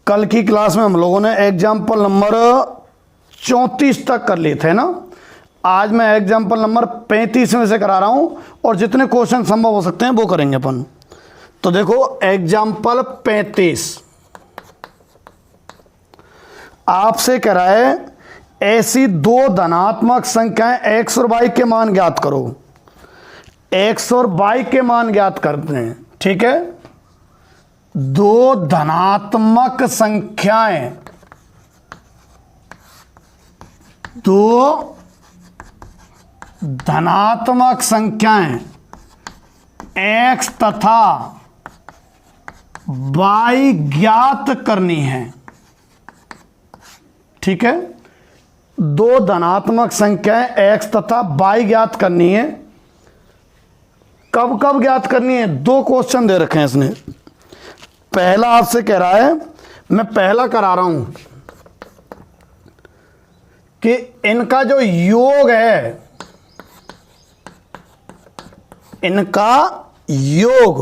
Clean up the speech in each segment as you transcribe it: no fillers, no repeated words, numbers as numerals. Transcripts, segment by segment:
कल की क्लास में हम लोगों ने एग्जाम्पल नंबर 34 तक कर लिए थे ना। आज मैं एग्जाम्पल नंबर 35 में से करा रहा हूं और जितने क्वेश्चन संभव हो सकते हैं वो करेंगे अपन। तो देखो एग्जाम्पल 35 आपसे कह रहा है ऐसी दो धनात्मक संख्याएं x और y के मान ज्ञात करो। x और y के मान ज्ञात करते हैं, ठीक है। दो धनात्मक संख्याएं, दो धनात्मक संख्याएं x तथा y ज्ञात करनी है, ठीक है। दो धनात्मक संख्याएं x तथा y ज्ञात करनी है। कब कब ज्ञात करनी है? दो क्वेश्चन दे रखे हैं इसने। पहला आपसे कह रहा है, मैं पहला करा रहा हूं कि इनका जो योग है, इनका योग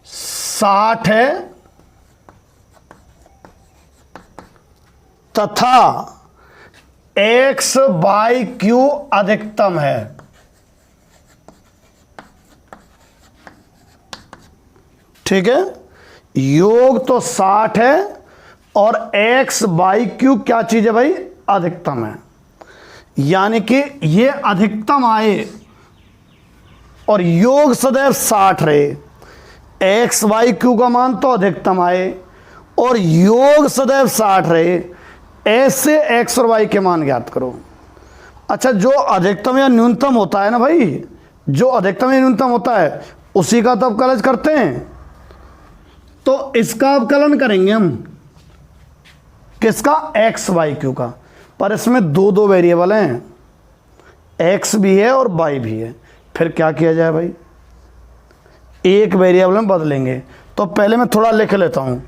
60 है तथा एक्स बाई क्यू अधिकतम है। ठीक है, योग तो 60 है और एक्स बाई क्यू क्या चीज है भाई? अधिकतम है। यानी कि ये अधिकतम आए और योग सदैव 60 रहे, एक्स वाई क्यू का मान तो अधिकतम आए और योग सदैव 60 रहे, ऐसे एक्स और वाई के मान ज्ञात करो। अच्छा, जो अधिकतम या न्यूनतम होता है ना भाई, जो अधिकतम या न्यूनतम होता है उसी का तो अवकलन करते हैं। तो इसका अवकलन करेंगे हम, किसका? एक्स वाई क्यू का। पर इसमें दो दो वेरिएबल हैं, एक्स भी है और वाई भी है। फिर क्या किया जाए भाई? एक वेरिएबल में बदलेंगे। तो पहले मैं थोड़ा लिख लेता हूं।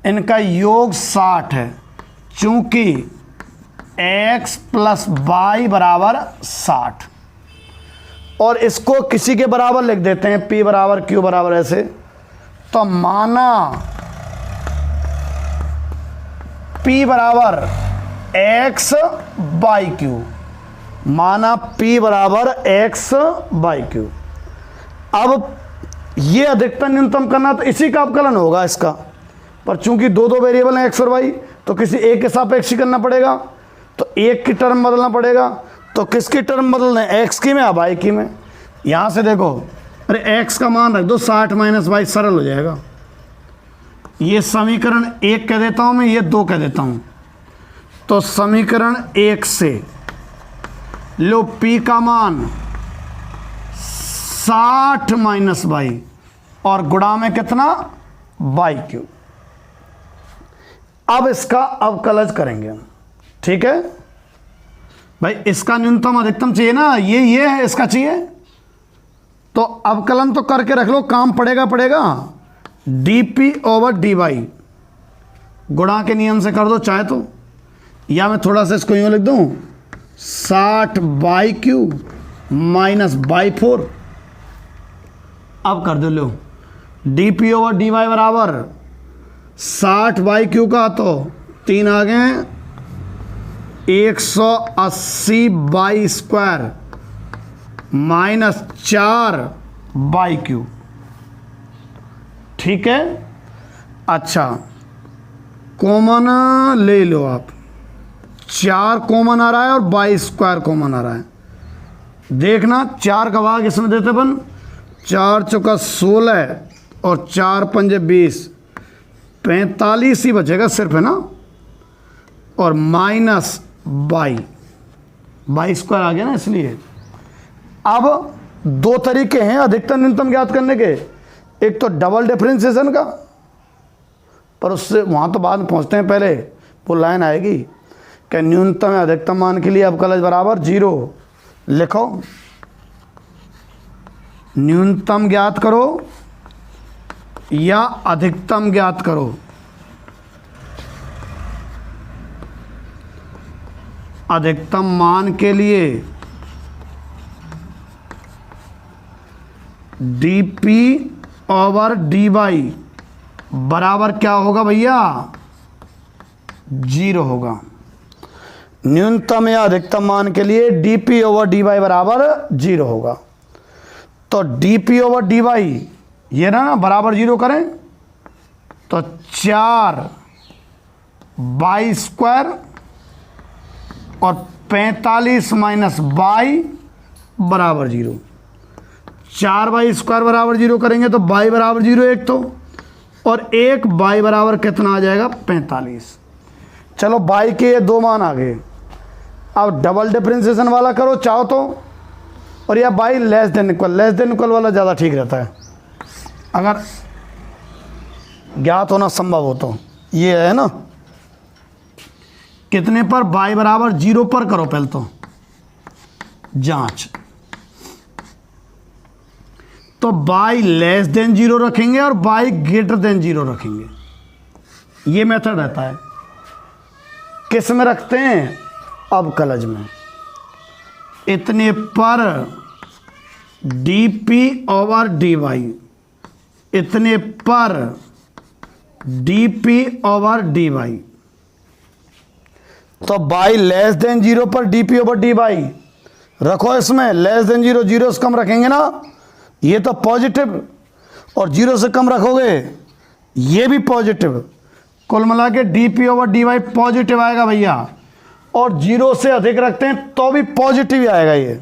इनका योग 60 है, चूंकि x प्लस वाई बराबर 60, और इसको किसी के बराबर लिख देते हैं, p बराबर q बराबर ऐसे। तो माना p बराबर x बाई क्यू, माना p बराबर x बाई क्यू। अब ये अधिकतम न्यूनतम करना तो इसी का अवकलन होगा इसका, पर चूंकि दो दो वेरिएबल हैं x और y, तो किसी एक के सापेक्ष ही करना पड़ेगा। तो एक की टर्म बदलना पड़ेगा। तो किसकी टर्म बदलना है? x की में या y की में? यहां से देखो, अरे x का मान रख दो 60 माइनस y, सरल हो जाएगा। ये समीकरण 1 कह देता हूं मैं, ये 2 कह देता हूं। तो समीकरण 1 से लो p का मान 60 माइनस y और गुणा में कितना? By Q. अब इसका अवकलज करेंगे हम, ठीक है भाई। इसका न्यूनतम अधिकतम चाहिए ना, ये है, इसका चाहिए। तो अवकलन तो करके रख लो, काम पड़ेगा। dp ओवर dy गुणा के नियम से कर दो चाहे तो, या मैं थोड़ा सा इसको यूं लिख दूं, 60 बाई क्यू माइनस बाई 4। अब कर दो, लो dp ओवर dy बराबर 60 बाई क्यू का तो 3 आ गए 180 by square minus 4 by Q, ठीक है। अच्छा, कॉमन ले लो आप, 4 कॉमन आ रहा है और बाई स्क्वायर कॉमन आ रहा है। देखना 4 का भाग इसमें देते अपन, 4 चौका 16 और 4 पंजे 20, 45 ही बचेगा सिर्फ, है ना। और माइनस बाई स्क्वायर आ गया ना, इसलिए। अब दो तरीके हैं अधिकतम न्यूनतम ज्ञात करने के, एक तो डबल डिफरेंशिएशन का, पर उससे वहां तो बाद में पहुंचते हैं, पहले वो लाइन आएगी कि न्यूनतम या अधिकतम मान के लिए अवकलज बराबर 0। लिखो, न्यूनतम ज्ञात करो या अधिकतम ज्ञात करो। अधिकतम मान के लिए dp ओवर dy बराबर क्या होगा भैया? 0 होगा। न्यूनतम या अधिकतम मान के लिए dp ओवर dy बराबर 0 होगा। तो dp ओवर dy ये ना बराबर 0 करें तो 4 बाई स्क्वायर और 45 माइनस बाई बराबर 0। 4 बाई स्क्वायर बराबर 0 करेंगे तो बाई बराबर 0 एक तो, और 1 बाई बराबर कितना आ जाएगा 45। चलो बाई के ये 2 मान आ गए। अब डबल डिफरेंशिएशन वाला करो चाहो तो, और या बाई लेस देन इक्वल वाला ज़्यादा ठीक रहता है अगर ज्ञात होना संभव हो तो। ये है ना कितने पर, बाई बराबर 0 पर करो पहले तो जांच। तो बाई लेस देन 0 रखेंगे और बाई ग्रेटर देन 0 रखेंगे। ये मेथड रहता है। किस में रखते हैं, अब कलज में। इतने पर dp ओवर dy, इतने पर dp ओवर dy। तो बाई लेस देन 0 पर dp ओवर dy रखो। इसमें लेस देन 0 0 से कम रखेंगे ना, ये तो पॉजिटिव, और 0 से कम रखोगे ये भी पॉजिटिव। कुल मिला के dp ओवर dy पॉजिटिव आएगा भैया, और 0 से अधिक रखते हैं तो भी पॉजिटिव ही आएगा। ये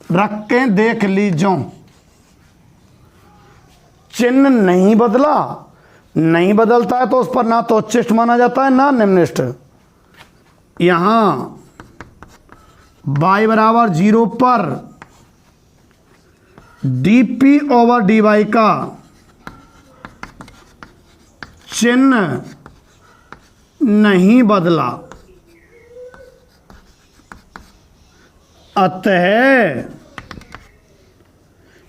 रख के देख लीजो। चिन्ह नहीं बदला, नहीं बदलता है तो उस पर ना तो उच्चिष्ट माना जाता है ना निम्निष्ठ। यहां y बराबर 0 पर dp ओवर dy का चिन्ह नहीं बदला, अतः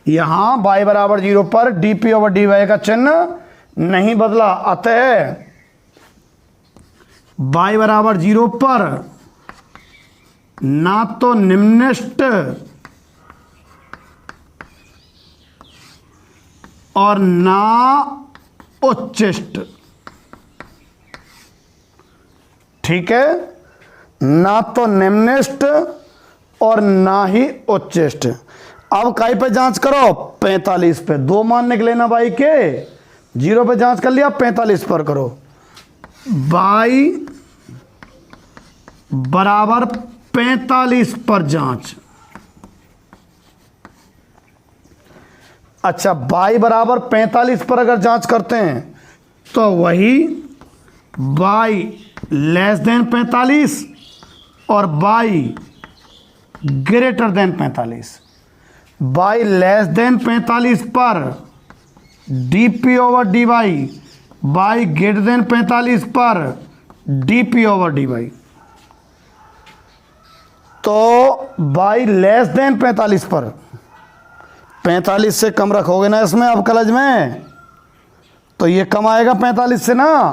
यहां y बराबर 0 पर dp ओवर dy का चिन्ह नहीं बदला, अतः y बराबर 0 पर ना तो निम्निष्ठ और ना उच्चिष्ट। ठीक है, ना तो निम्निष्ठ और ना ही उच्चिष्ट। अब काई पे जांच करो, 45 पे। 2 मान निकले ना बाई के, 0 पे जांच कर लिया, 45 पर करो। बाई बराबर 45 पर जांच। अच्छा, बाई बराबर 45 पर अगर जांच करते हैं तो वही बाई लेस देन 45 और by greater than 45। By less than 45 पर dp over dy, by greater than 45 पर dp ओवर dy। तो बाई लेस देन 45 पर 45 से कम रखोगे ना इसमें अब कलज में, तो ये कम आएगा 45 से ना,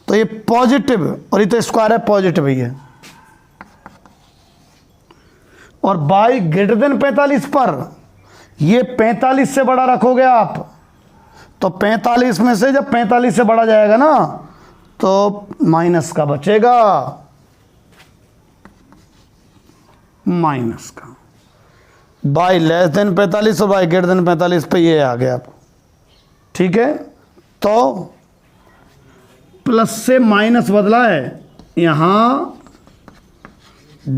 तो ये पॉजिटिव, और ये तो स्क्वायर है पॉजिटिव ही है। और बाई ग्रेटर देन 45 पर ये 45 से बड़ा रखोगे आप, तो 45 में से जब 45 से बड़ा जाएगा ना तो माइनस का बचेगा, माइनस का। बाई लेस देन 45 और बाई ग्रेटर देन 45 पे ये आ गया। ठीक है, तो प्लस से माइनस बदला है। यहां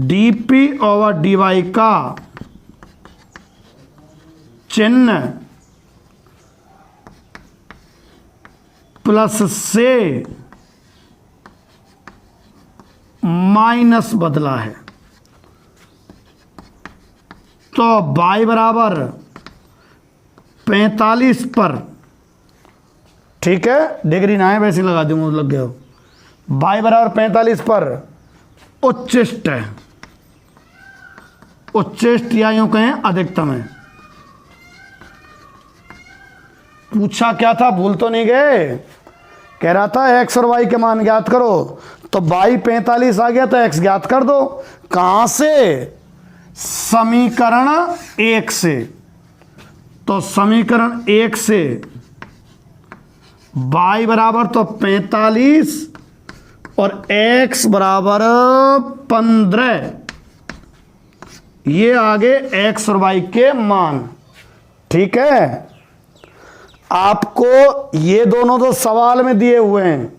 dp ओवर dy का चिन्ह प्लस से माइनस बदला है। तो y बराबर 45 पर, ठीक है, डिग्री ना है वैसे लगा दूंगा, लग गया हो। y बराबर 45 पर उच्चिष्ट है, उच्चिष्ट या यूं कहें अधिकतम है। पूछा क्या था, भूल तो नहीं गए? कह रहा था x और y के मान ज्ञात करो, तो y 45 आ गया तो x ज्ञात कर दो। कहां से? समीकरण 1 से। तो समीकरण 1 से y बराबर तो 45 और x बराबर 15, ये आगे x और y के मान। ठीक है, आपको ये दोनों तो सवाल में दिए हुए हैं।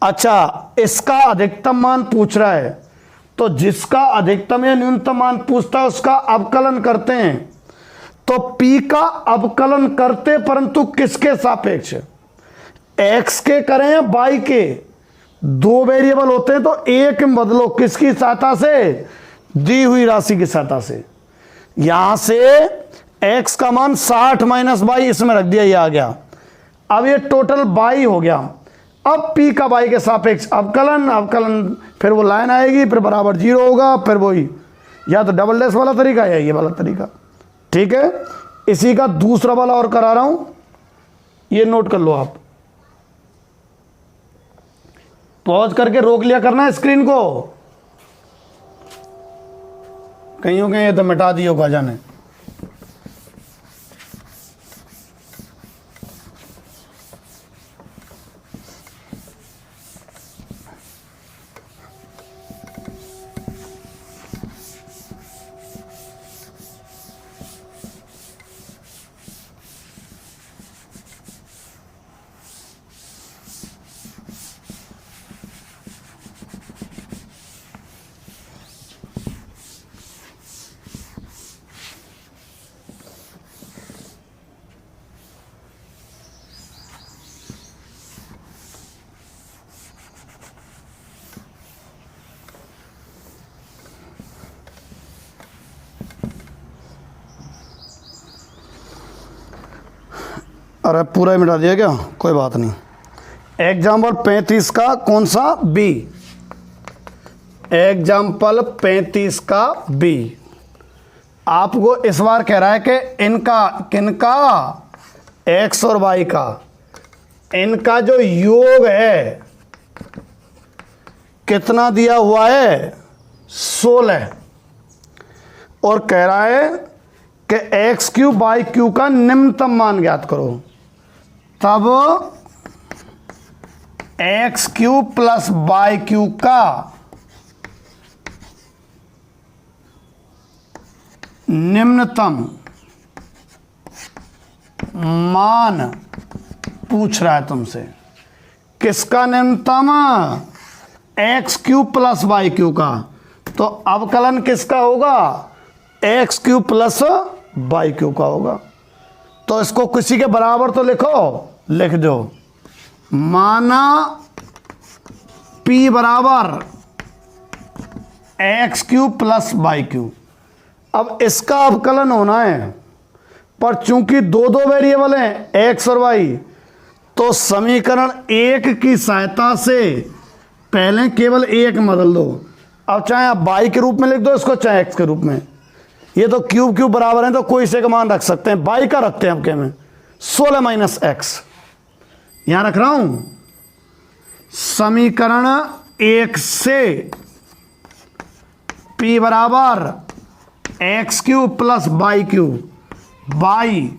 अच्छा, इसका अधिकतम मान पूछ रहा है, तो जिसका अधिकतम या न्यूनतम मान पूछता है उसका अवकलन करते हैं। तो p का अवकलन करते, परंतु किसके सापेक्ष? x के करें या y के? दो वेरिएबल होते हैं तो एक में बदलो, किसकी सहायता से? दी हुई राशि की सहायता से। यहां से x का मान 60 माइनस y इसमें रख दिया, ये आ गया। अब ये टोटल y हो गया। अब p का y के सापेक्ष अवकलन, फिर वो लाइन आएगी, फिर बराबर 0 होगा, फिर वही या तो डबल डैश वाला तरीका या ये वाला तरीका। ठीक है, इसी का दूसरा वाला और करा रहा हूं, ये नोट कर लो आप। पॉज करके रोक लिया करना है स्क्रीन को, कहीं हो ये तो मिटा दियो गाजा ने। अरे पूरा ही मिटा दिया क्या? कोई बात नहीं। एग्जाम्पल 35 का कौन सा? बी। एग्जाम्पल 35 का बी आपको इस बार कह रहा है कि इनका, किनका? एक्स और वाई का, इनका जो योग है कितना दिया हुआ है? 16। और कह रहा है कि एक्स क्यूब बाई क्यू का निम्नतम मान ज्ञात करो। तब X cube plus Y cube का निम्नतम मान पूछ रहा है तुमसे। किसका निम्नतम? X cube plus Y cube का। तो अवकलन किसका होगा? X cube plus Y cube का होगा। तो इसको किसी के बराबर तो लिखो, लिख दो। माना P बराबर x cube plus Y cube. अब इसका अवकलन होना है, पर चूंकि दो दो वेरिएबल हैं एक्स और वाई, तो समीकरण एक की सहायता से पहले केवल एक बदल दो। अब चाहे आप वाई के रूप में लिख दो इसको, चाहे एक्स के रूप में। ये तो क्यूब क्यूब बराबर है तो कोई से का मान रख सकते हैं। वाई का रखते हैं आपके में 16 माइनस एक्स, यहां रख रहा हूं। समीकरण एक से P बराबर x cube plus Y cube, by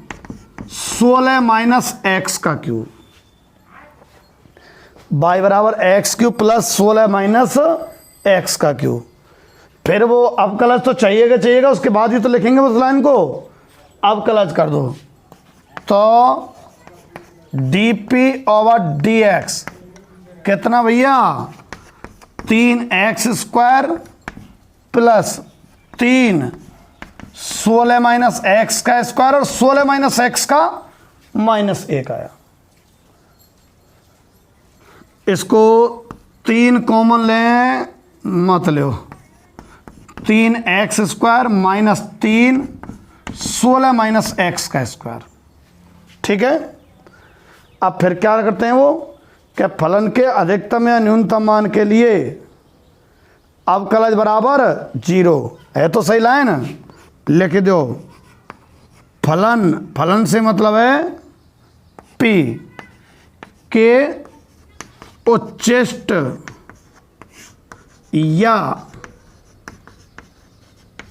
16 minus x का क्यूब, बाई बराबर x cube plus 16 minus x का क्यूब। फिर वो अवकलज तो चाहिएगा, उसके बाद ही तो लिखेंगे उस लाइन को। अवकलज कर दो तो dp ओवर dx कितना भैया? 3x square plus 3 16 minus x का स्क्वायर और 16 माइनस एक्स का माइनस 1 आया। इसको 3 कॉमन लें, मत लो। 3x square minus 3 16 minus x का स्क्वायर। ठीक है, अब फिर क्या करते हैं वो कि फलन के अधिकतम या न्यूनतम मान के लिए अवकलज बराबर 0 है। तो सही लाइन लिख दो। फलन से मतलब है P के उच्चिष्ट या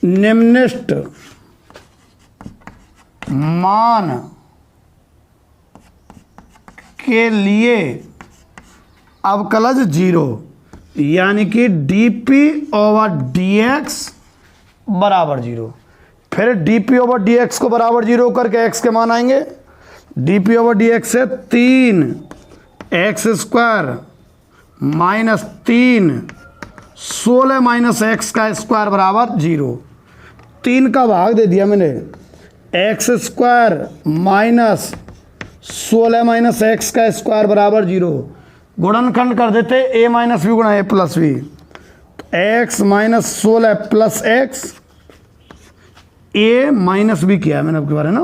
निम्निष्ट मान के लिए अब कलज 0, यानी कि dp/dx बराबर 0। फिर dp/dx को बराबर 0 करके x के मान आएंगे। dp/dx से 3x² माइनस 3 16 माइनस एक्स का स्क्वायर बराबर 0। 3 का भाग दे दिया मैंने, x² माइनस 16 माइनस एक्स का स्क्वायर बराबर 0। गुणनखंड कर देते a माइनस बी गुणा a plus b, x minus 16 plus x, a minus b किया है मैंने आपके बारे ना,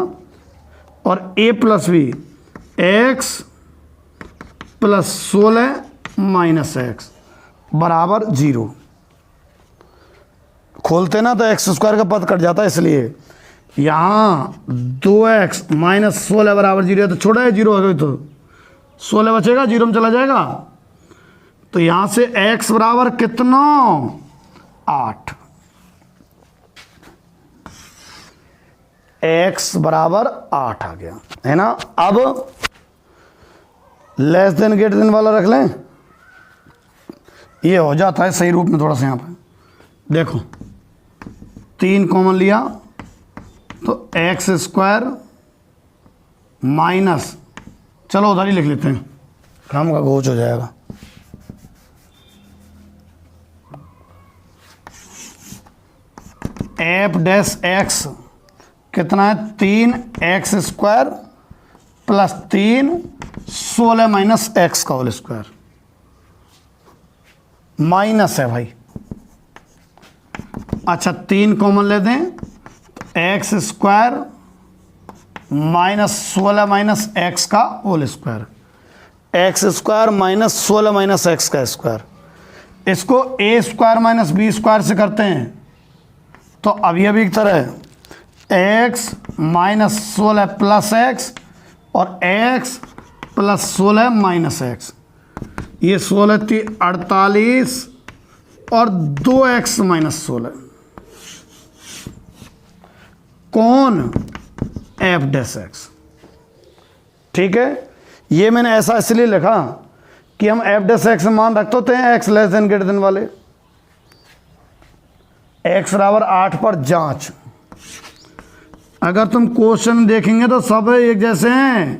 और a plus b, x plus 16 minus x बराबर 0। खोलते ना तो x² का पद कट जाता है, इसलिए यहाँ 2x माइनस 16 बराबर 0 है, तो छोड़ा है 0 हो गई तो 16 बचेगा, 0 में चला जाएगा। तो यहाँ से x बराबर कितना, 8। x बराबर 8 आ गया है ना। अब लेस देन ग्रेटर देन वाला रख लें, ये हो जाता है सही रूप में। थोड़ा सा यहाँ पे देखो, 3 कॉमन लिया तो x² माइनस, चलो उधर ही लिख लेते हैं, काम का गोच हो जाएगा। f' कितना है, 3x² प्लस 3 16 माइनस एक्स का होल स्क्वायर, माइनस है भाई। अच्छा 3 कॉमन ले दें, x² माइनस 16 माइनस एक्स का whole square, x² minus 16 minus x का स्क्वायर। इसको a² माइनस b² से करते हैं तो अभी की तरह x माइनस 16 प्लस एक्स और x प्लस 16 माइनस एक्स, ये 16 थी 48 और 2x माइनस 16, कौन, f'(x). ठीक है, ये मैंने ऐसा इसलिए लिखा कि हम f'(x) मान रखते होते हैं x less than greater than वाले। x बराबर 8 पर जांच, अगर तुम क्वेश्चन देखेंगे तो सब एक जैसे हैं।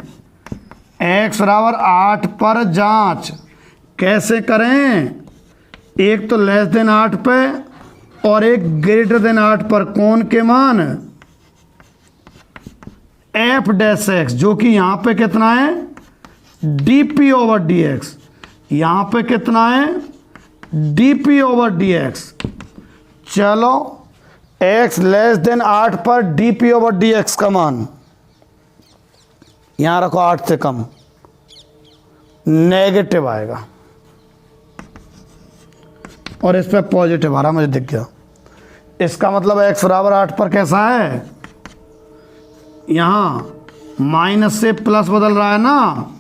x बराबर 8 पर जांच कैसे करें, एक तो लेस देन 8 पे और एक ग्रेटर देन 8 पर, कौन के मान, f'(x) जो कि यहाँ पे कितना है, dp/dx, यहाँ पे कितना है, dp/dx। चलो x लेस देन 8 पर dp/dx का मान यहाँ रखो, 8 से कम, नेगेटिव आएगा और इस पर पॉजिटिव आ रहा, मुझे दिख गया। इसका मतलब x बराबर 8 पर कैसा है, यहाँ माइनस से प्लस बदल रहा है ना,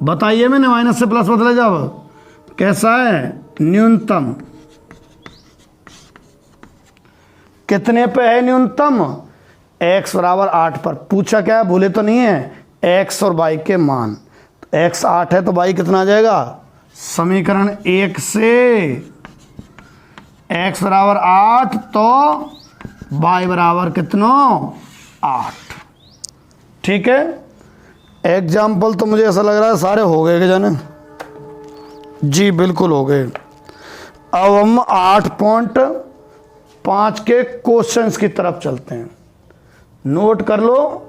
बताइए, मैंने माइनस से प्लस बदले जब कैसा है, न्यूनतम। कितने पे है न्यूनतम, x बराबर 8 पर। पूछा क्या है, भूले तो नहीं है, x और y के मान। x 8 है तो y कितना आ जाएगा, समीकरण 1 से x बराबर 8 तो y बराबर कितना, 8। ठीक है, एग्जाम्पल तो मुझे ऐसा लग रहा है सारे हो गए, क्या जाने, जी बिल्कुल हो गए। अब हम 8.5 के क्वेश्चंस की तरफ चलते हैं। नोट कर लो,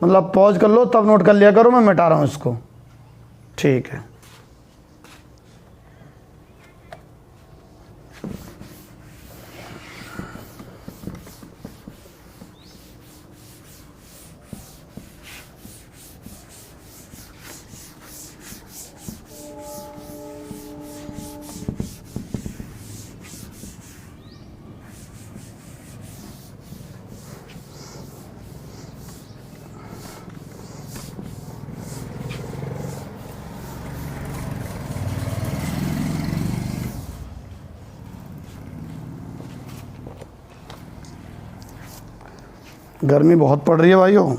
मतलब पॉज कर लो तब नोट कर लिया करो, मैं मिटा रहा हूँ इसको। ठीक है, गर्मी बहुत पड़ रही है भाइयों।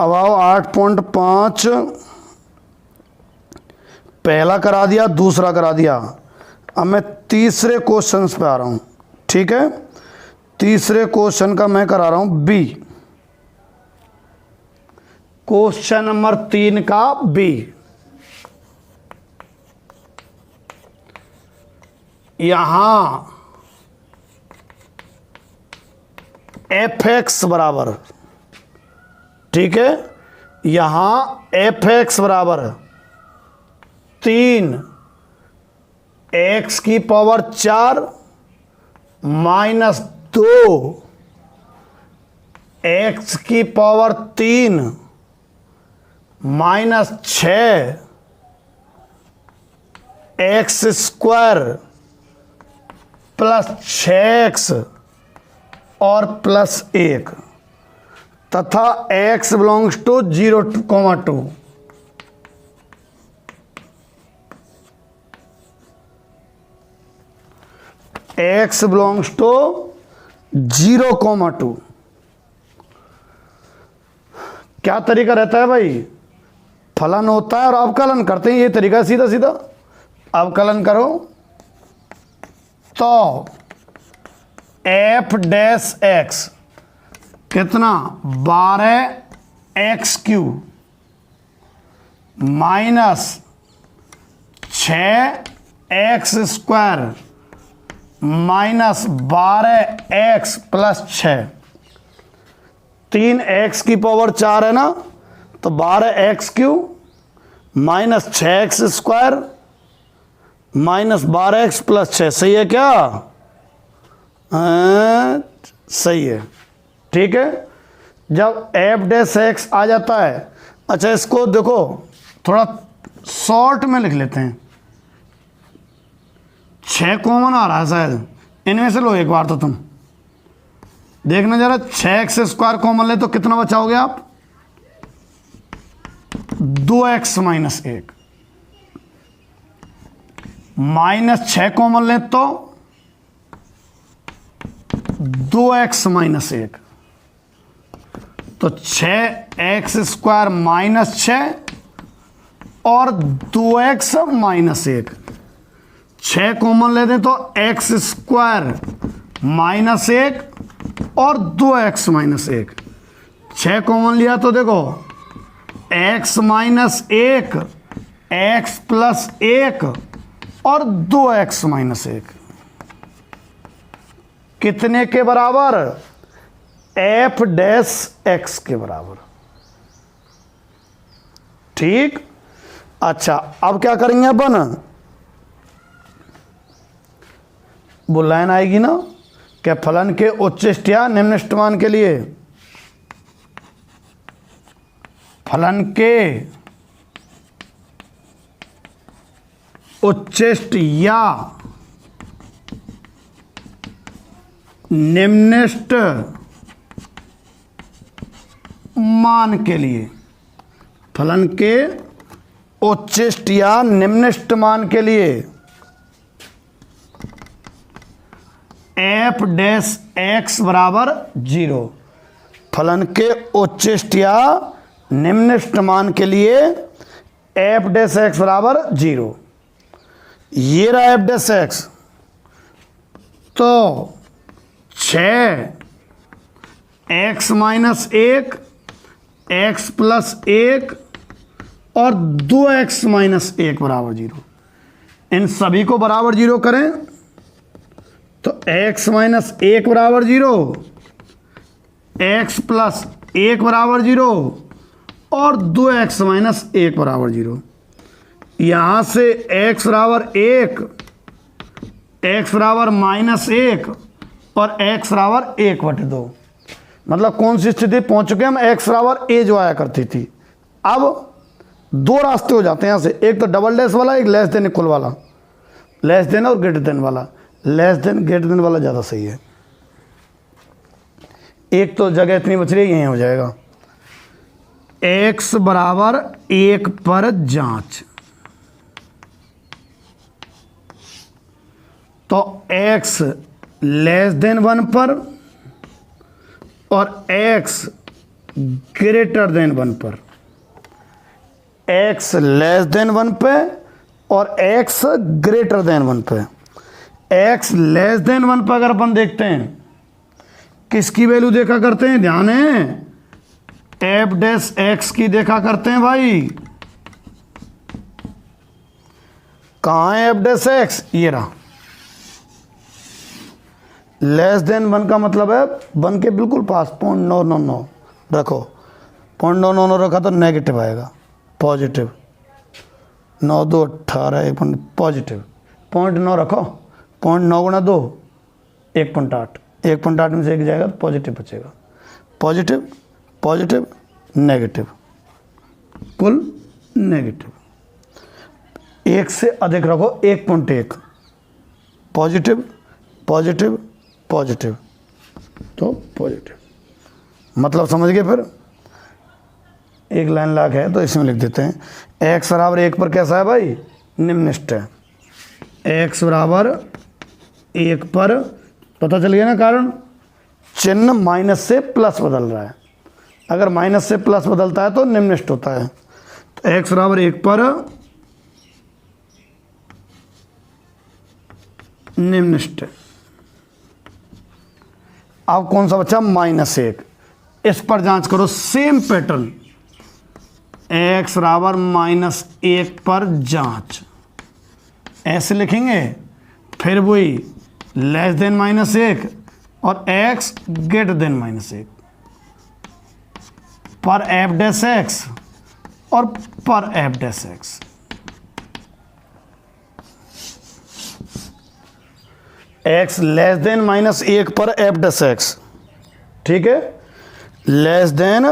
अब आओ 8.5 पहला करा दिया, दूसरा करा दिया। अब मैं तीसरे क्वेश्चन पे आ रहा हूं, ठीक है। तीसरे क्वेश्चन का मैं करा रहा हूं बी, क्वेश्चन नंबर 3 का बी। यहां एफ एक्स बराबर, ठीक है, यहां एफ एक्स बराबर 3 एक्स की पावर 4 माइनस 2 एक्स की power 3 minus 6 x square plus 6x और प्लस 1 तथा x belongs to 0,2 x belongs to 0,2। क्या तरीका रहता है भाई, फलन होता है और अवकलन करते हैं, ये तरीका सीधा सीधा। अवकलन करो तो एफ डैश एक्स कितना 12x³ minus 6x² minus 12x plus 6। 3x की पावर 4 है ना, तो 12x³ minus 6x² minus 12x plus 6। सही है क्या? सही है, ठीक है। जब एफ डैश एक्स आ जाता है, अच्छा इसको देखो थोड़ा शॉर्ट में लिख लेते हैं। 6 कॉमन आ रहा है शायद, इनमें से लो एक बार तो तुम देखना जरा। 6x² कॉमन ले तो कितना बचाओगे आप? 2x minus 1। माइनस 6 कॉमन ले तो 2x माइनस 1, तो 6x² माइनस 6 और 2x माइनस 1। 6 कॉमन ले दें तो x² माइनस 1 और 2x माइनस 1। 6 कॉमन लिया तो देखो x माइनस 1, x प्लस 1 और 2x माइनस 1 कितने के बराबर? एफ डैश एक्स के बराबर, ठीक। अच्छा अब क्या करेंगे अपन? वो लाइन आएगी ना क्या, फलन के उच्चिष्ट या निम्निष्ट मान के लिए, फलन के उच्चिष्ट या निम्निष्ट मान के लिए, फलन के उच्चिष्ट या निम्निष्ट मान के लिए एफ डैश एक्स बराबर 0। फलन के उच्चिष्ट या निम्निष्ट मान के लिए एफ डैश एक्स बराबर 0। ये रहा एफ डैश एक्स, तो 6x माइनस 1, x प्लस 1 और 2x माइनस 1 बराबर 0। इन सभी को बराबर 0 करें तो x माइनस 1 बराबर 0, x प्लस 1 बराबर 0 और 2x माइनस 1 बराबर 0। यहाँ से x बराबर 1, x बराबर माइनस 1 और x बराबर 1/2। मतलब कौन सी स्थिति पहुंच चुके हम? x बराबर a जो आया करती थी। अब दो रास्ते हो जाते हैं यहाँ से, एक तो डबल डैश वाला, एक लेस देन इक्वल वाला। लेस देन और ग्रेटर देन वाला, लेस देन ग्रेटर देन वाला ज़्यादा सही है। एक तो जगह इतनी बच रही है, यहीं हो जाएगा। x बराबर 1 पर जांच, तो x लेस देन 1 पर और x ग्रेटर देन 1 पर, x लेस देन 1 पे और x ग्रेटर देन 1 पे। x लेस देन 1 पर अगर अपन देखते हैं किसकी वैल्यू देखा करते हैं, ध्यान है, एफ डैश एक्स की देखा करते हैं भाई। कहाँ है एफ डैश एक्स, ये रहा। लेस देन 1 का मतलब है 1 के बिल्कुल पास, 0.999 रखो, 0.999 रखा तो नेगेटिव आएगा, पॉजिटिव 9 2 18 1 पॉजिटिव, 0.9 रखो, 0.9 गुणा 2 1.8, 1.8 में से एक जाएगा तो पॉजिटिव बचेगा, पॉजिटिव पॉजिटिव नेगेटिव, कुल नेगेटिव। 1 से अधिक रखो 1.1, पॉजिटिव पॉजिटिव पॉजिटिव, तो पॉजिटिव, मतलब समझ गए। फिर एक लाइन लाख है तो इसमें लिख देते हैं x बराबर 1 पर कैसा है भाई, निम्नलिखित है। x बराबर 1 पर पता चल गया ना, कारण चिन्ह माइनस से प्लस बदल रहा है, अगर माइनस से प्लस बदलता है तो निम्नलिखित होता है। तो x बराबर 1 पर निम्नलिखित, अब कौन सा बचा, -1, इस पर जांच करो, सेम पैटर्न, x बराबर -1 पर जांच, ऐसे लिखेंगे, फिर वही लेस देन -1 और x ग्रेटर देन -1 पर एफ डैश एक्स और पर F dash x. x less than -1 पर एफ डैश एक्स, ठीक है, लेस देन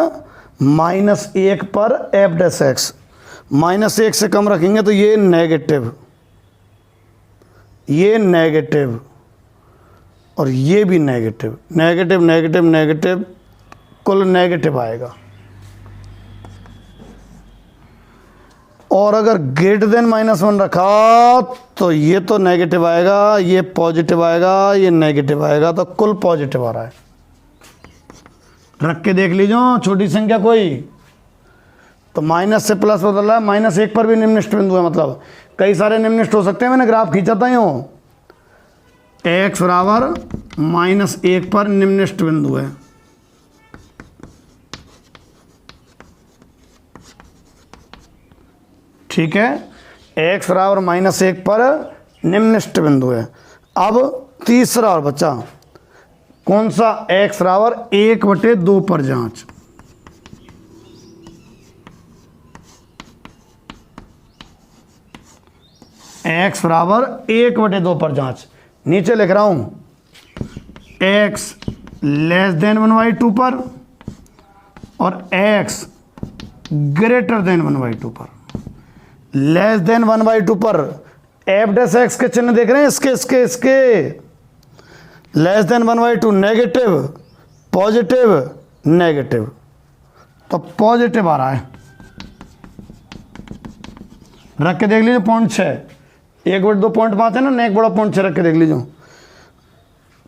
-1 पर एफ डैश एक्स, -1 से कम रखेंगे तो ये नेगेटिव, ये नेगेटिव और ये भी नेगेटिव, नेगेटिव नेगेटिव नेगेटिव, कुल नेगेटिव आएगा। और अगर ग्रेटर देन -1 रखा तो ये तो नेगेटिव आएगा, ये पॉजिटिव आएगा, ये नेगेटिव आएगा, तो कुल पॉजिटिव आ रहा है। रख के देख लीजिए छोटी संख्या कोई, तो माइनस से प्लस बदल रहा है, -1 पर भी निम्नलिखित बिंदु है, मतलब कई सारे निम्नलिखित हो सकते हैं, मैंने ग्राफ खींचा था यूँ, x बराबर -1 पर निम्नलिखित बिंदु है, ठीक है, x बराबर -1 पर निम्नलिखित बिंदु है। अब तीसरा और बचा, कौन सा, x बराबर 1/2 पर जांच, x बराबर 1/2 पर जांच, नीचे लिख रहा हूं, x लेस देन 1/2 पर और x ग्रेटर देन 1/2 पर। लेस देन 1/2 पर एफ डैश एक्स के चिन्ह देख रहे हैं, इसके less than 1/2 negative positive negative, तो पॉजिटिव आ रहा है। रख के देख लीजिए 0.6, 1/2 0.5 है ना, एक बड़ा 0.6 रख के देख लीजिए,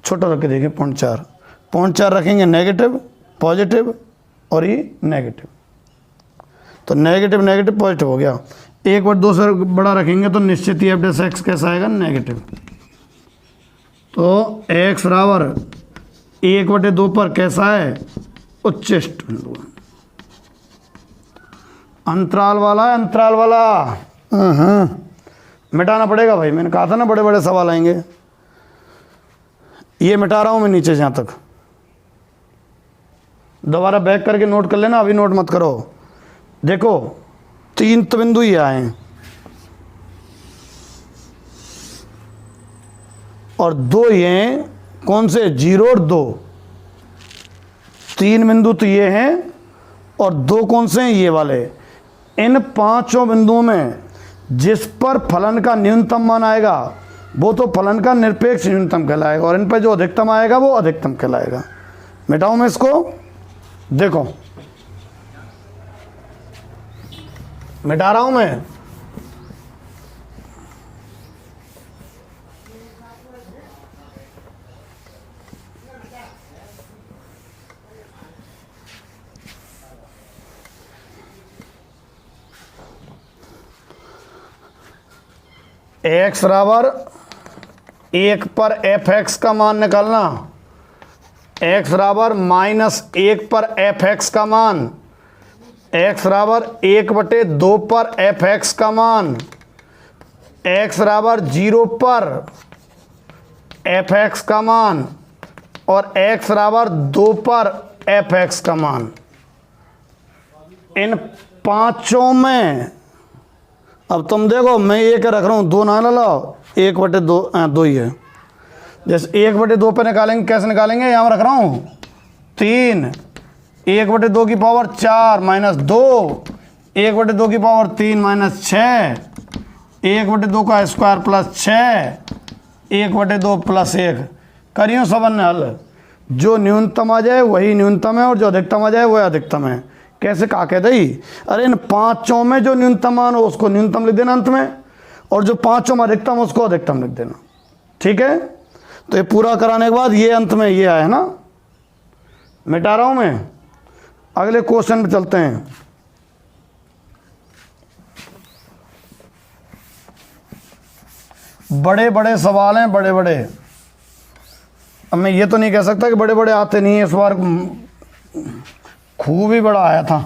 छोटा रख के देखिए 0.4 रखेंगे नेगेटिव पॉजिटिव और ये नेगेटिव, तो नेगेटिव नेगेटिव पॉजिटिव हो गया। 1/2 से बड़ा रखेंगे तो निश्चित ही एफ डैश एक्स कैसा आएगा, नेगेटिव। तो x बराबर 1/2 पर कैसा है, उच्चिष्ट बिंदु, अंतराल वाला है, अंतराल वाला। मिटाना पड़ेगा भाई, मैंने कहा था ना बड़े बड़े सवाल आएंगे। ये मिटा रहा हूं मैं नीचे जहां तक, दोबारा बैक करके नोट कर लेना, अभी नोट मत करो। देखो 3 तो बिंदु ही आए हैं और 2 ये हैं, कौन से, 0 और 2, 3 बिंदु तो ये हैं और 2 कौन से हैं, ये वाले। इन 5 बिंदुओं में जिस पर फलन का न्यूनतम मान आएगा वो तो फलन का निरपेक्ष न्यूनतम कहलाएगा, और इन पर जो अधिकतम आएगा वो अधिकतम कहलाएगा। मिटाऊं मैं इसको, देखो मिटा रहा हूं मैं, x बराबर 1 पर एफ एक्स का मान निकालना, x बराबर -1 पर एफ एक्स का मान, x बराबर 1/2 पर एफ एक्स का मान, x बराबर 0 पर एफ एक्स का मान और x बराबर 2 पर एफ एक्स का मान। इन पांचों में अब तुम देखो, मैं ये क्या रख रहा हूँ, 2 ना लाओ, 1/2 ही है। जैसे 1/2 पे निकालेंगे, कैसे निकालेंगे, यहाँ रख रहा हूँ 3, 1/2 की पावर 4 - 2, 1/2 की पावर 3 - 6, 1/2 का स्क्वायर प्लस 6, 1/2 प्लस 1। करियो सबन हल, जो न्यूनतम आ जाए वही न्यूनतम है और जो अधिकतम आ जाए वह अधिकतम है। कैसे कहा कहते ही, अरे इन पांचों में जो न्यूनतम मान हो उसको न्यूनतम लिख देना अंत में, और जो पांचों में अधिकतम उसको अधिकतम लिख देना। ठीक है, तो ये पूरा कराने के बाद ये अंत में ये आया है ना, मिटा रहा हूं मैं। अगले क्वेश्चन पे चलते हैं। बड़े बड़े सवाल हैं, बड़े बड़े। अब मैं ये तो नहीं कह सकता कि बड़े बड़े आते नहीं है, इस बार खूब ही बड़ा आया था।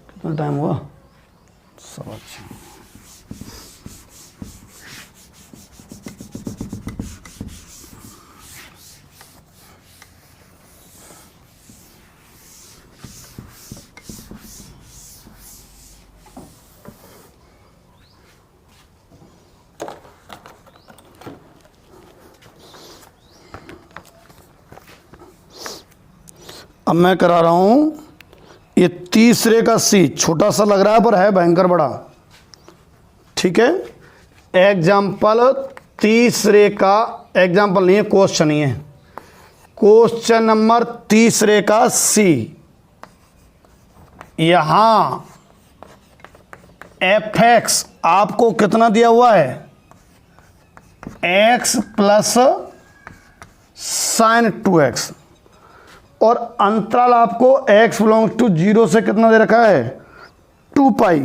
कितना टाइम हुआ? 6:15। अब मैं करा रहा हूं, ये तीसरे का सी, छोटा सा लग रहा है पर है भयंकर बड़ा। ठीक है, एग्जाम्पल तीसरे का, एग्जाम्पल नहीं है, क्वेश्चन ही है। क्वेश्चन नंबर तीसरे का सी। यहां एफ एक्स आपको कितना दिया हुआ है, x प्लस sin 2x, और अंतराल आपको x बिलोंग्स टू 0 से कितना दे रखा है, 2 पाई।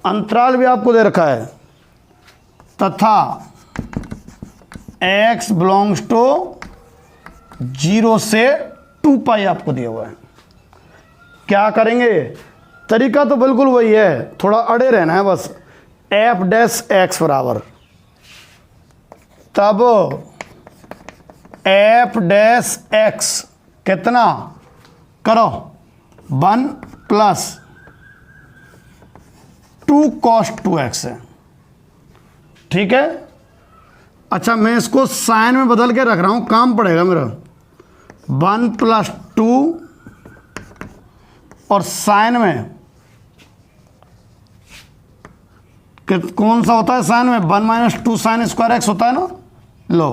अंतराल भी आपको दे रखा है, तथा x बिलोंग्स टू 0 से 2 पाई आपको दिया हुआ है। क्या करेंगे, तरीका तो बिल्कुल वही है, थोड़ा अड़े रहना है बस। एफ डैश एक्स बराबर, तब एफ डैश एक्स कितना करो, 1 प्लस 2 cos 2x है। ठीक है, अच्छा मैं इसको साइन में बदल के रख रहा हूं, काम पड़ेगा मेरा। 1 प्लस 2 और साइन में कौन सा होता है, साइन में 1 - 2 sin स्क्वायर एक्स होता है ना। लो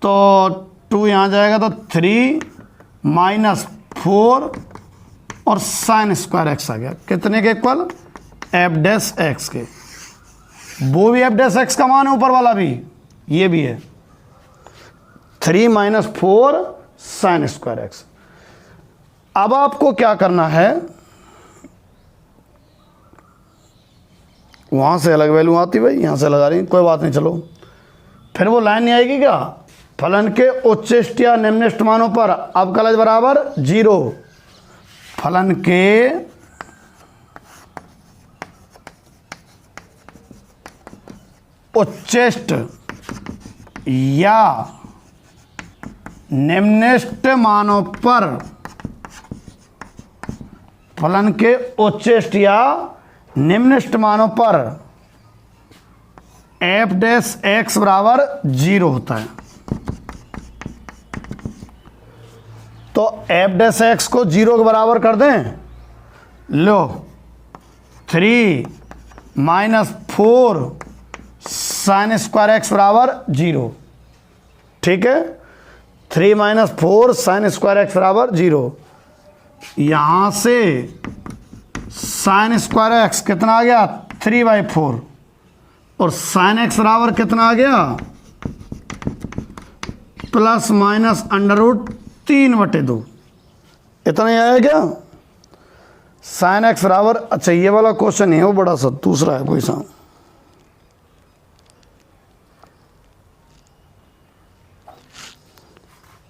तो 2 यहाँ जाएगा तो 3 - 4 और sin स्क्वायर एक्स आ गया, कितने के इक्वल, एफ डैश एक्स के। वो भी एफ डैश एक्स का मान है, ऊपर वाला भी, ये भी है 3 - 4 sin स्क्वायर एक्स। अब आपको क्या करना है, वहां से अलग वैल्यू आती भाई, यहां से लगा रही, कोई बात नहीं, चलो फिर वो लाइन नहीं आएगी क्या, फलन के उच्चिष्ट या निम्निष्ट मानों पर अवकलज बराबर 0। फलन के उच्चिष्ट या निम्निष्ट मानों पर, फलन के उच्चिष्ट या निम्निष्ट मानों पर एफ डैश एक्स बराबर 0 होता है। तो एफ डैश एक्स को 0 के बराबर कर दें, लो 3 - 4 sin स्क्वायर एक्स बराबर 0। ठीक है, 3 - 4 sin स्क्वायर एक्स बराबर 0। यहां से साइन स्क्वायर एक्स कितना आ गया 3/4 और साइन एक्स बराबर कितना आ गया प्लस माइनस √3/2। इतना ही आया क्या साइन एक्स बराबर। अच्छा ये वाला क्वेश्चन है वो बड़ा सा दूसरा है कोई सा।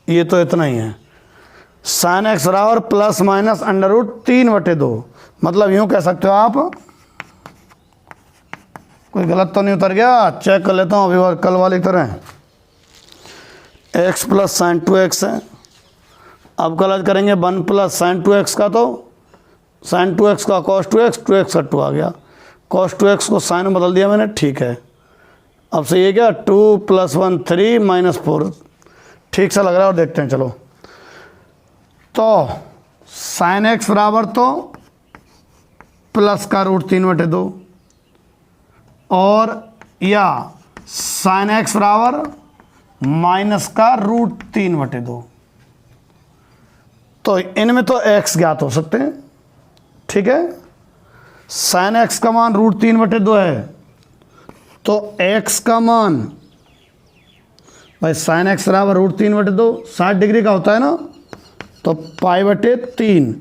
ये तो इतना ही है साइन एक्स बराबर प्लस माइनस √3/2। मतलब यूं कह सकते हो आप, कोई गलत तो नहीं उतर गया, चेक कर लेता हूं अभी कल वाली तरह। x प्लस साइन 2x है, अब कल करेंगे 1 प्लस साइन 2x का, तो साइन 2x का cos 2x 2x का 2 आ गया, cos 2x को साइन में बदल दिया मैंने, ठीक है। अब से ये क्या 2 + 1 3 - 4 ठीक सा लग रहा है। और देखते हैं चलो, तो साइन एक्स बराबर तो प्लस का √3/2 और या साइन एक्स बराबर माइनस का √3/2। तो इनमें तो x ज्ञात हो सकते हैं, ठीक है। साइन एक्स का मान √3/2 है, तो x का मान भाई साइन एक्स बराबर √3/2 60 डिग्री का होता है ना, तो π/3।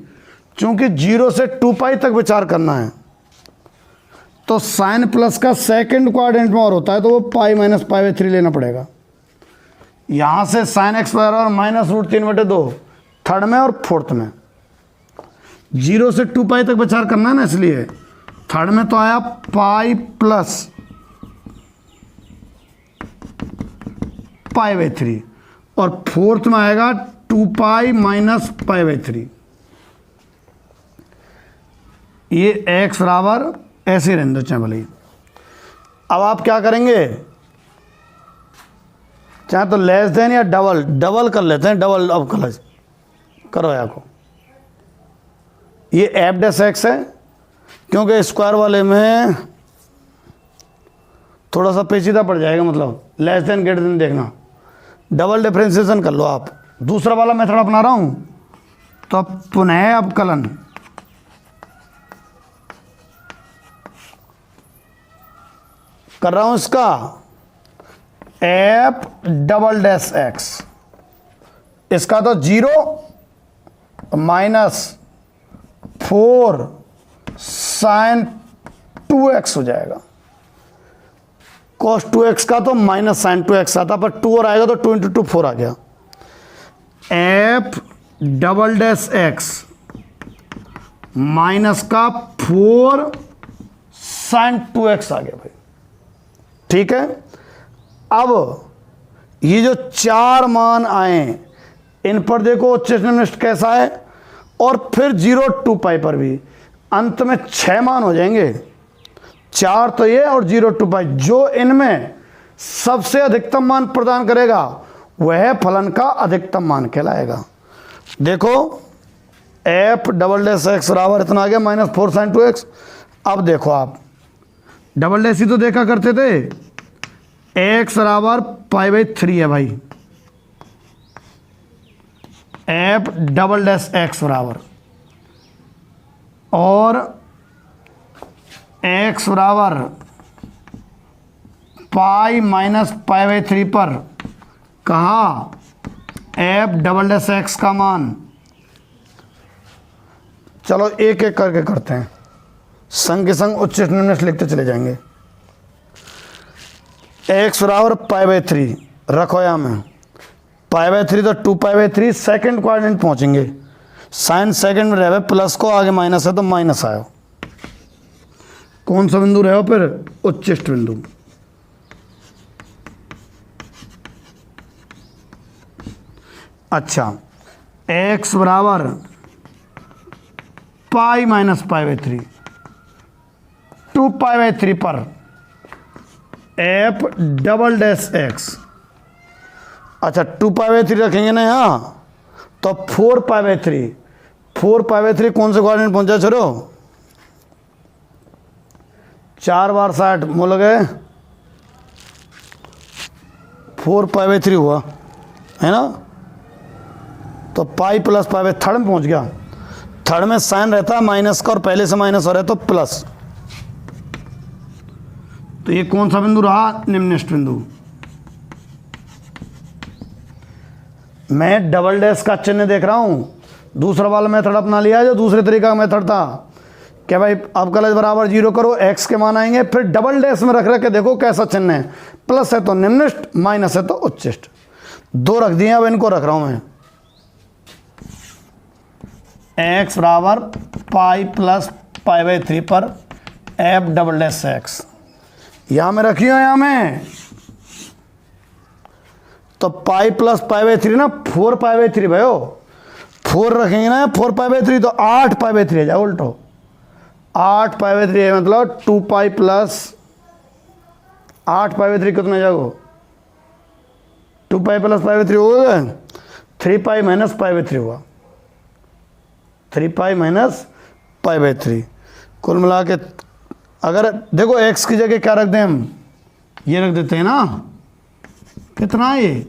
चूंकि 0 से 2π तक विचार करना है, तो साइन प्लस का सेकंड क्वाड्रेंट में और होता है, तो वो π - π/3 लेना पड़ेगा। यहां से साइन एक्स बराबर माइनस √3/2 थर्ड में और फोर्थ में, 0 से 2π तक विचार करना है ना, इसलिए थर्ड में तो आया π प्लस π/3 और फोर्थ में आएगा 2π - π/3। ये x बराबर ऐसे रहने दो चाहे भले। अब आप क्या करेंगे, चाहे तो लेस देन या डबल कर लेते हैं, डबल अब करो या को। ये f' है, क्योंकि स्क्वायर वाले में थोड़ा सा पेचीदा पड़ जाएगा, मतलब लेस देन ग्रेटर देन देखना, डबल डिफरेंशिएशन कर लो आप। दूसरा वाला मेथड अपना रहा हूं, तो पुनः अवकलन कर रहा हूं इसका f'(x), इसका तो 0 -4 sin 2x हो जाएगा। cos 2x का तो माइनस sin 2x आता, पर 2 और आएगा तो 2 × 2 4 आ गया। f'(x) माइनस का 4 sin 2x आ गया भाई, ठीक है। अब ये जो 4 मान आए, इन पर देखो उच्चतम कैसा है, और फिर 0 2π पर भी अंत में 6 मान हो जाएंगे, 4 तो ये और 0 2π। जो इनमें सबसे अधिकतम मान प्रदान करेगा वह फलन का अधिकतम मान कहलाएगा। देखो f'(x) बराबर इतना आ गया -4 sin 2x। अब देखो आप डबल डैश ही तो देखा करते थे, x बराबर π/3 है भाई, f'(x) बराबर, और x बराबर π - π/3 पर कहा f'(x) का मान। चलो एक एक करके करते हैं, संग के संग उच्च निम्न लिखते चले जाएंगे। x बराबर π/3 रखो यहाँ में, π/3 तो 2π/3 सेकंड क्वाड्रेंट पहुंचेंगे, साइन सेकंड में रहे प्लस को आगे माइनस है तो माइनस आयो। कौन सा बिंदु रहे फिर, उच्चिष्ट बिंदु। अच्छा x बराबर π - π/3 2π/3 पर f'(x), अच्छा 2π/3 रखेंगे ना यहाँ, तो 4π/3 4π/3 कौन से क्वाड्रेंट पहुंचा छोड़ो, 4 बार 60 मोल गए, 4π/3 हुआ है ना, तो π + π/3 में पहुंच गया। थर्ड में साइन रहता है माइनस का और पहले से माइनस हो रहा है तो प्लस। तो ये कौन सा बिंदु रहा? निम्नलिखित बिंदु। मैं डबल डैश का चिन्ह देख रहा हूं, दूसरा वाला मेथड अपना लिया जो दूसरे तरीका का मेथड था क्या भाई, अब कलज बराबर 0 करो, एक्स के मान आएंगे, फिर डबल डैश में रख के देखो कैसा चिन्ह है, प्लस है तो निम्नलिखित, माइनस है तो उच्चिष्ट। 2 रख दिए, अब इनको रख रहा हूं मैं। एक्स बराबर पाई प्लस पाई बाई 3 पर एफ डबल डैश एक्स, यहां में रखी हो, यहां में तो पाई प्लस पाई बाई 3 ना 4 पाई बाई 3 भयो, 4 रखेंगे ना 4 पाई बाई 3 तो 8 पाई बाई 3 है जाओ उल्टो, 8 पाई बाई 3 है मतलब 2 पाई प्लस 8 पाई बाई 3 कितना जाओ, 2 पाई प्लस पाई बाई 3 होगा, 3 पाई माइनस पाई बाई 3 हुआ, 3 पाई माइनस पाई बाई 3। कुल मिला के अगर देखो एक्स की जगह क्या रख दें हम, ये रख देते हैं ना, कितना है ये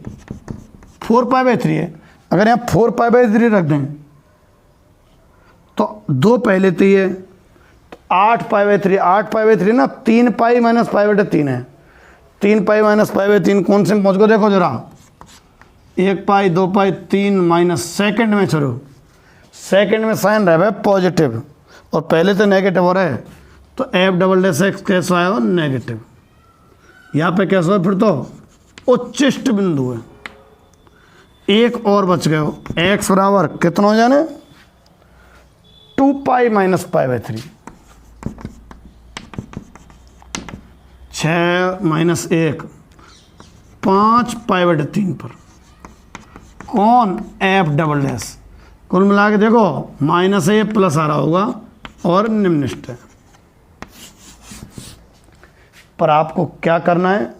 4 पाई बाई 3 है, अगर यहाँ 4 पाई बाई 3 रख दें तो 2 पहले तो ये 8 पाई बाई 3, 8 पाई बाई 3 ना 3 पाई माइनस पाई बाई 3 है, 3 पाई माइनस पाई बाई 3 कौन से में पहुँच गए देखो जरा, 1 पाई 2 पाई 3 माइनस सेकंड में चलो, सेकंड में साइन रहा है पॉजिटिव और पहले तो नेगेटिव हो रहा है, तो एफ डबल डैश एक्स कैसा है नेगेटिव, यहाँ पे कैसा है फिर तो उच्चिष्ट बिंदु है। एक और बच गए हो, एक्स बराबर कितना हो जाने 2 pi minus pi by 3, 6 minus 1 5 pi by 3 पर कौन एफ डबल डैश, कुल मिला के देखो माइनस है ये प्लस आ रहा होगा और निम्नलिखित है। पर आपको क्या करना है,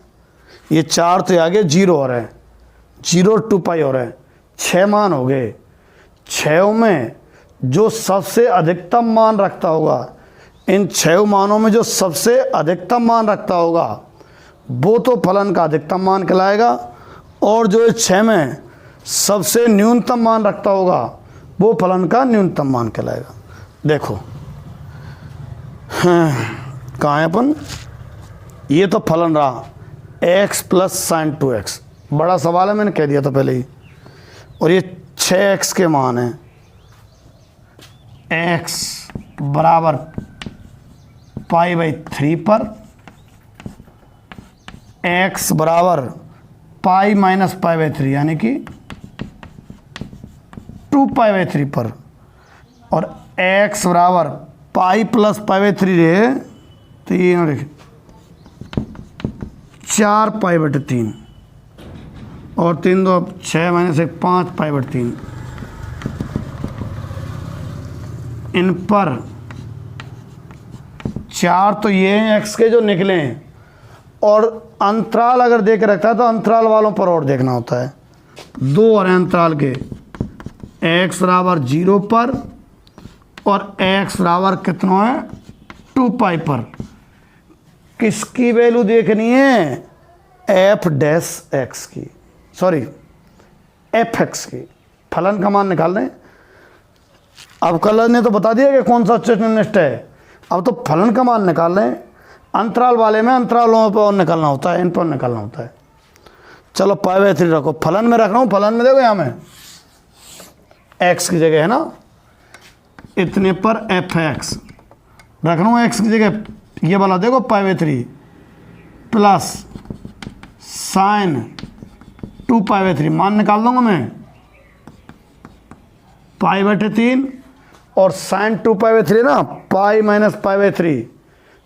ये 4 तो आगे 0 हो रहा है, 0 2 पाई हो रहा है, 6 मान हो गए, 6 में जो सबसे अधिकतम मान रखता होगा, इन 6 मानों में जो सबसे अधिकतम मान रखता होगा वो तो फलन का अधिकतम मान कहलाएगा, और जो इस 6 में सबसे न्यूनतम मान रखता होगा वो फलन का न्यूनतम मान कहलाएगा। देखो कहाँ है अपन, ये तो फलन रहा x प्लस साइन 2x, बड़ा सवाल है मैंने कह दिया था पहले ही, और ये 6x के मान है, x बराबर पाई बाई 3 पर, x बराबर पाई माइनस पाई बाई 3 यानी कि 2 पाई बाई 3 पर, और x बराबर पाई प्लस पाई बाई 3 रहे तो ये ना देखें 4 पाई बटे 3 और 3 2 6 माइनस 1 5 पाई बटे 3, इन पर 4 तो ये हैं x के जो निकले हैं, और अंतराल अगर देख रखता है तो अंतराल वालों पर और देखना होता है, 2 और अंतराल के, x बराबर 0 पर और x बराबर कितना है 2 पाई पर, किसकी वैल्यू देखनी है एफ डैश एक्स की, सॉरी एफ एक्स की, फलन का मान निकाल लें। अब कलर ने तो बता दिया कि कौन सा उच्चिष्ट निम्नलिखित है, अब तो फलन का मान निकाल लें, अंतराल वाले में अंतरालों पर निकालना होता है, इन पर निकालना होता है। चलो पाई बाई 3 रखो, फलन में रख रहा हूँ, फलन में देखो यहाँ में एक्स की जगह है ना, इतने पर एफ एक्स रख रहा हूँ, एक्स की जगह ये वाला देखो पाई by 3 plus sign 2 pi by 3, मान निकाल दूंगा मैं पाई बटे 3 और साइन 2 पाई बाई 3 ना pi minus pi by 3,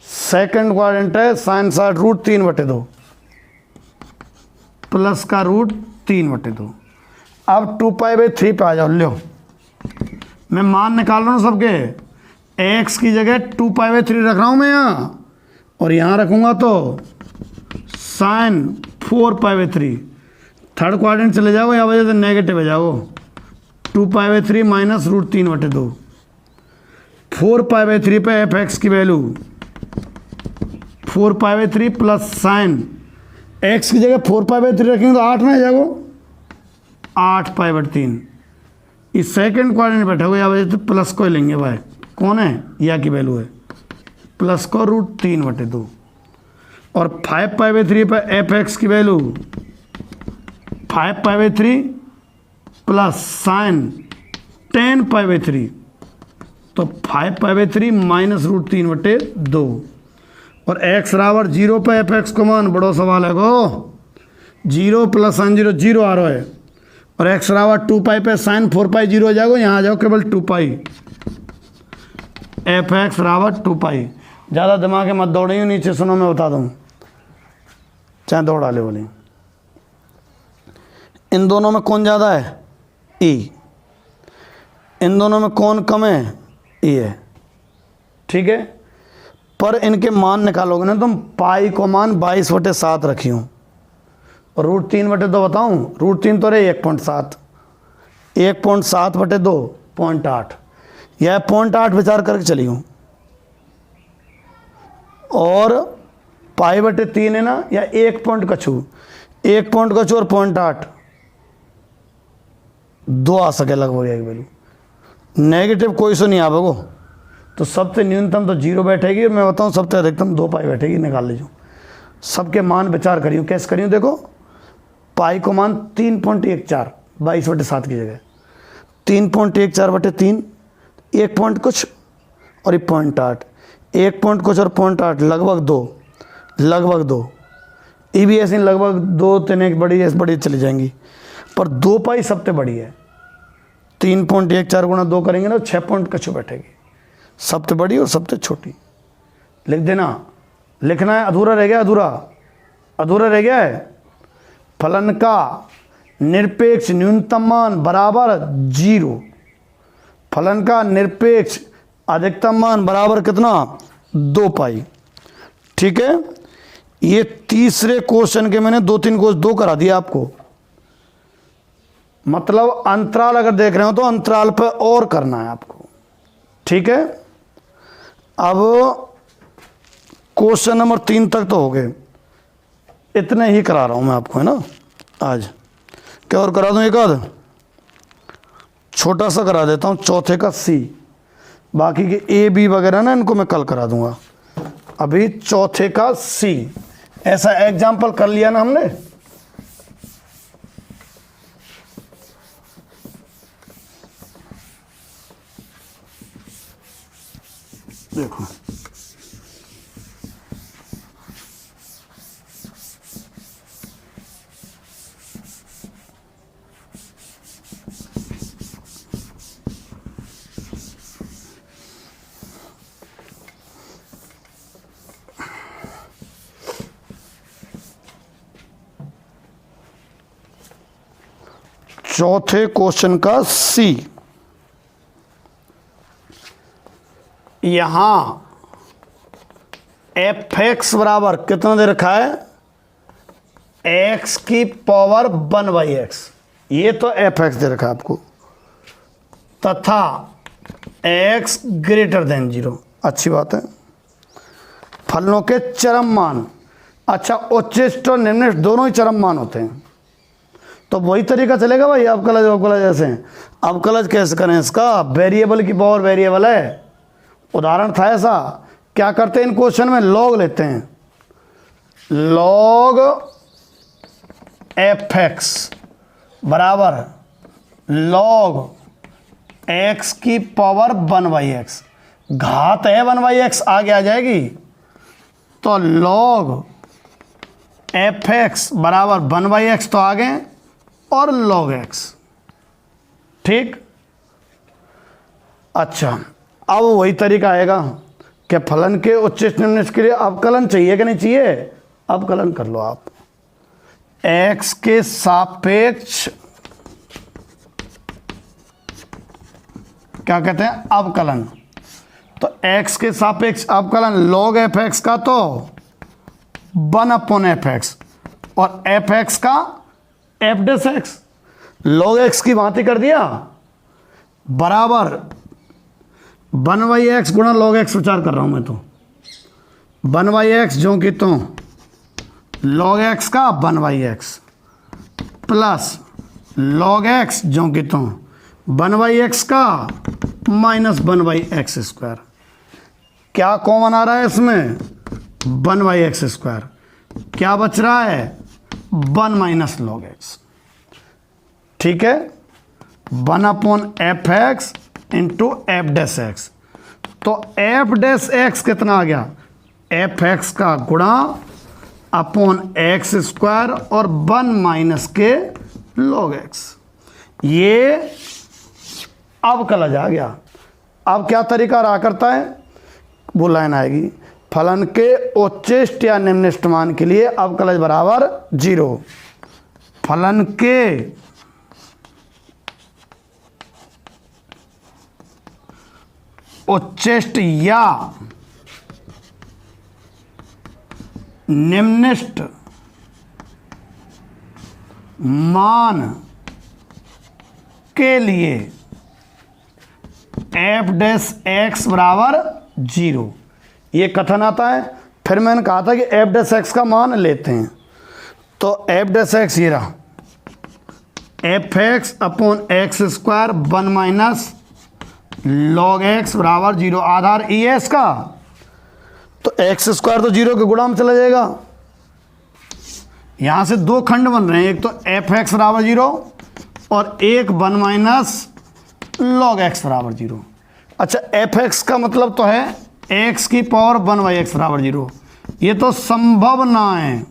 second quadrant है, साइन साठ रूट 3 बटे 2 प्लस का रूट 3 बटे 2। अब 2 पाई बाई 3 पे आ जाओ, लो मैं मान निकाल रहा हूँ सबके, एक्स की जगह 2 पाई बाई 3 रख रहा हूँ मैं यहाँ, और यहाँ रखूँगा तो sine 4 pi by 3, third quadrant चले जाओ, या वजह से नेगेटिव हो जाओ, 2 पाई बाई 3 माइनस रूट 3 बटे 2, 4 पाई बाई 3 पे एफ एक्स की value 4 pi by 3 plus sine x की जगह 4 पाई बाई 3 रखेंगे तो 8 में आ जाओ, 8 पाई बटे 3 इस सेकंड क्वाड्रेंट बैठा हुआ है तो प्लस को ही लेंगे भाई, कौन है या की वैल्यू है प्लस को √3/2 और 5π/3 पर एफ एक्स की वैल्यू 5π/3 प्लस साइन 10π/3 तो 5π/3 माइनस √3/2 और x बराबर 0 पे एफ एक्स को मान, बड़ो सवाल है गो 0 प्लस साइन 0 0 आ रहा है और x बराबर 2π पे साइन 4π 0 हो जाएगा, यहाँ आ जाओ केवल 2π एफ एक्स बराबर 2π। ज़्यादा दिमाग में मत दौड़िए, नीचे सुनो मैं बता दूँ चाहे दौड़ा ले बोली। इन दोनों में कौन ज़्यादा है ई, इन दोनों में कौन कम है ई है, ठीक है। पर इनके मान निकालोगे ना तुम, पाई को मान 22/7 रखी हूँ और √3/2 बताऊँ, √3 तो रहे 1.7, 1.7/2 0.8, यह 0.8 विचार करके चली हूँ और π/3 है ना, या 1 पॉइंट कछू, 1 पॉइंट कछू और 0.8 2 आ सके लगभग एक वैल्यू, नेगेटिव कोई सो नहीं आवेगो तो सबसे न्यूनतम तो 0 बैठेगी और मैं बताऊँ सबसे अधिकतम 2π बैठेगी, निकाल लीजिए। सबके मान विचार करियो, कैसे करियो देखो, पाई को मान 3.14 22/7 की जगह 3.14/3 1 पॉइंट कुछ और 0.8, 1 पॉइंट कुछ और 0.8 लगभग 2 ई भी ऐसे लगभग 2 3 एक बड़ी ऐसे बड़ी चली जाएंगी, पर 2π सबसे बड़ी है। 3.14 गुणा 2 करेंगे ना 6 पॉइंट कछु बैठेगी, सबसे बड़ी और सबसे छोटी। लिख देना, लिखना है, अधूरा रह गया है। फलन का निरपेक्ष न्यूनतम मान बराबर 0, फलन का निरपेक्ष अधिकतम मान बराबर कितना 2π, ठीक है। ये तीसरे क्वेश्चन के मैंने 2-3 क्वेश्चन 2 करा दिया आपको, मतलब अंतराल अगर देख रहे हो तो अंतराल पर और करना है आपको, ठीक है। अब क्वेश्चन नंबर 3 तक तो हो गए, इतने ही करा रहा हूं मैं आपको, है ना। आज क्या और करा दूं, एक आध छोटा सा करा देता हूं, चौथे का सी, बाकी के ए बी वगैरह ना इनको मैं कल करा दूंगा। अभी चौथे का सी, ऐसा एग्जाम्पल कर लिया ना हमने, देखो चौथे क्वेश्चन का सी, यहां एफ एक्स बराबर कितना दे रखा है, एक्स की पावर 1/x, ये तो एफ एक्स दे रखा है आपको, तथा x ग्रेटर देन 0, अच्छी बात है। फलनों के चरम मान, अच्छा उच्चिष्ट और निम्निष्ट दोनों ही चरम मान होते हैं, तो वही तरीका चलेगा भाई अवकलज ऐसे। अवकलज कैसे करें इसका, वेरिएबल की पावर वेरिएबल है, उदाहरण था ऐसा, क्या करते हैं इन क्वेश्चन में, लॉग लेते हैं, लॉग एफ एक्स बराबर लॉग एक्स की पावर 1/x, घात है 1/x आगे आ जाएगी, तो लॉग एफ एक्स बराबर 1/x तो आगे और log x, ठीक। अच्छा अब वही तरीका आएगा कि फलन के उच्चिष्ट निम्निष्ट के लिए अवकलन चाहिए कि नहीं चाहिए, अवकलन कर लो आप, x के सापेक्ष क्या कहते हैं अवकलन, तो x के सापेक्ष अवकलन log एफ एक्स का तो 1/f(x) और एफ एक्स का F dash x, log x की भांति कर दिया, बराबर 1/x गुणा log x विचार कर रहा हूं मैं तो, 1/x जो कि तो log x का 1/x प्लस log x जो कि तो 1/x का माइनस 1/x²। क्या कॉमन आ रहा है इसमें? 1/x²। क्या बच रहा है? 1 माइनस log x। ठीक है, 1/f(x) इंटू f'(x). तो f'(x) कितना आ गया? f(x) का गुणा अपॉन x² और 1 माइनस के log x। ये अब कलज आ गया। अब क्या तरीका रहा करता है? वो लाइन आएगी, फलन के उच्चिष्ट या निम्निष्ट मान के लिए अब कलज बराबर 0। फलन के उच्चिष्ट या निम्निष्ट मान के लिए f'(x) बराबर 0। ये कथन आता है। फिर मैंने कहा था कि f'(x) का मान लेते हैं, तो f'(x) ये रहा, f(x) upon x² 1 minus log x बराबर 0। आधार ई है इसका, तो x² तो 0 के गुणा में चला जाएगा। यहां से दो खंड बन रहे हैं, एक तो f(x) बराबर 0 और एक 1 माइनस log x बराबर 0। अच्छा, f(x) का मतलब तो है x की पावर 1/x बराबर 0। ये तो संभव ना है,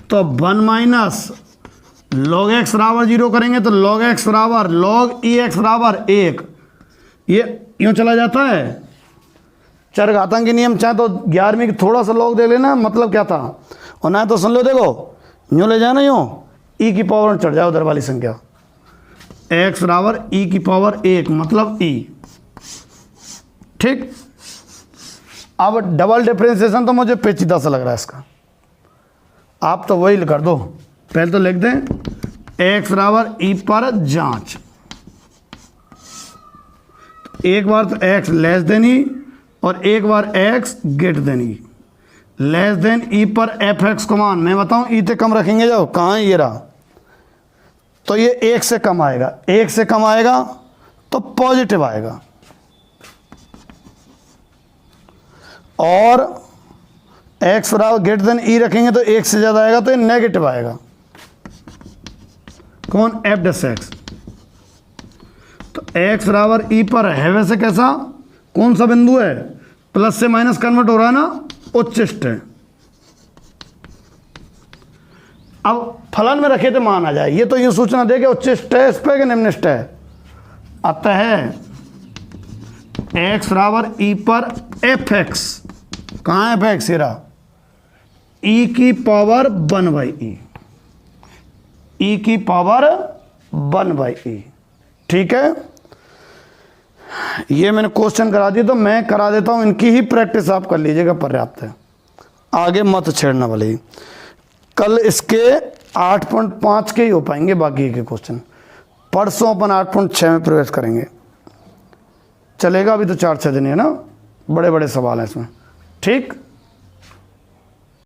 तो 1 माइनस log x बराबर 0 करेंगे तो log x बराबर log ex बराबर 1। ये यूं चला जाता है। चरघातांकी नियम चाहे तो 11वीं की थोड़ा सा log दे लेना, मतलब क्या था, और ना तो सुन लो, देखो यूं ले जाना, यूं e की पावर चढ़ जाओ उधर वाली संख्या, x बराबर e की पावर 1 मतलब e। ठीक, अब डबल डिफरेंशिएशन तो मुझे पेचीदा सा लग रहा है इसका, आप तो वही कर दो। पहले तो लिख दें x बराबर e पर जांच, एक बार तो x लेस देन e और एक बार x greater than e। Less than e पर f(x) को मान मैं बताऊं e से कम रखेंगे, जाओ कहाँ है, ये रहा, तो ये 1 से कम आएगा। 1 से कम आएगा तो पॉजिटिव आएगा, और x बराबर ग्रेटर देन e रखेंगे तो 1 से ज़्यादा आएगा तो ये नेगेटिव आएगा। कौन? f'(x). तो x बराबर e पर है, वैसे कैसा, कौन सा बिंदु है, प्लस से माइनस कन्वर्ट हो रहा है ना, उच्चिष्ट है। अब फलन में रखे तो मान आ जाए, ये तो यूं सूचना दे कि उच्चिष्ट है इस पे कि निम्निष्ट है। अतः x बराबर e पर f(x), कहाँ है f(x)? ये रहा, e की पावर 1/e, e की पावर 1/e। ठीक है, ये मैंने क्वेश्चन करा दिया, तो मैं करा देता हूं, इनकी ही प्रैक्टिस आप कर लीजिएगा, पर्याप्त है, आगे मत छेड़ना भले ही। कल इसके 8.5 के ही हो पाएंगे, बाकी के क्वेश्चन परसों अपन 8.6 में प्रवेश करेंगे। चलेगा, अभी तो 4-6 दिन है ना, बड़े बड़े सवाल हैं इसमें। ठीक।